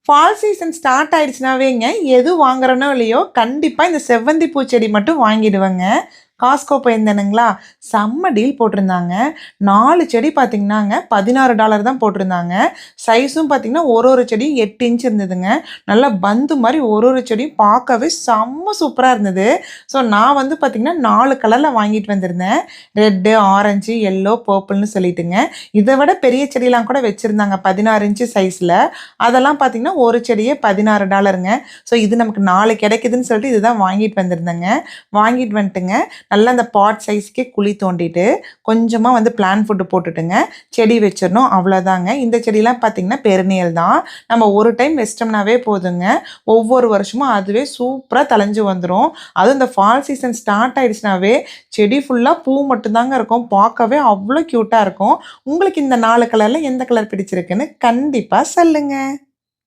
Fall season start ஆயிடுச்சுனாவேங்க, எது வாங்குறனோ இல்லையோ, கண்டிப்பா இந்த செவ்வந்தி பூச்செடி மட்டும் வாங்கிடுவேங்க. காஸ்ட்கோ போயிருந்தேனுங்களா, செம்ம டீல் போட்டிருந்தாங்க. 4 செடி பார்த்தீங்கன்னாங்க, $16 தான் போட்டிருந்தாங்க. சைஸும் பார்த்தீங்கன்னா, ஒரு செடியும் 8 இன்ச் இருந்ததுங்க. நல்லா பந்து மாரி ஒரு செடியும் பார்க்கவே செம்ம சூப்பரா இருந்தது. ஸோ நான் வந்து பார்த்தீங்கன்னா, 4 கலர்ல வாங்கிட்டு வந்திருந்தேன். ரெட்டு, ஆரஞ்சு, எல்லோ, பர்பிள்னு சொல்லிட்டுங்க. இத விட பெரிய செடிலாம் கூட வச்சிருந்தாங்க 16 இன்ச் சைஸ்ல. அதெல்லாம் பார்த்தீங்கன்னா, ஒரு செடியே $16ங்க. ஸோ இது நமக்கு 4 கிடைக்குதுன்னு சொல்லிட்டு இதுதான் வாங்கிட்டு வந்திருந்தேங்க. வாங்கிட்டு வந்துட்டுங்க, நல்லா அந்த பாட் சைஸ்க்கே குழி தோண்டிட்டு, கொஞ்சமா வந்து பிளான்ட் ஃபுட் போட்டுட்டுங்க, செடி வச்சிரணும். அவ்வளோதாங்க. இந்த செடிலாம் பார்த்தீங்கன்னா பெரினியல் தான். நம்ம ஒரு டைம் வச்சிட்டோம்னாவே போதுங்க. ஒவ்வொரு வருஷமும் அதுவே சூப்பரா தழைஞ்சு வந்துரும். அதுவும் இந்த ஃபால் சீசன் ஸ்டார்ட் ஆயிடுச்சுனாவே, செடி ஃபுல்லா பூ மட்டும் தாங்க இருக்கும். பார்க்கவே அவ்வளோ கியூட்டா இருக்கும். உங்களுக்கு இந்த 4 கலர்ல எந்த கலர் பிடிச்சிருக்குன்னு கண்டிப்பா சொல்லுங்க.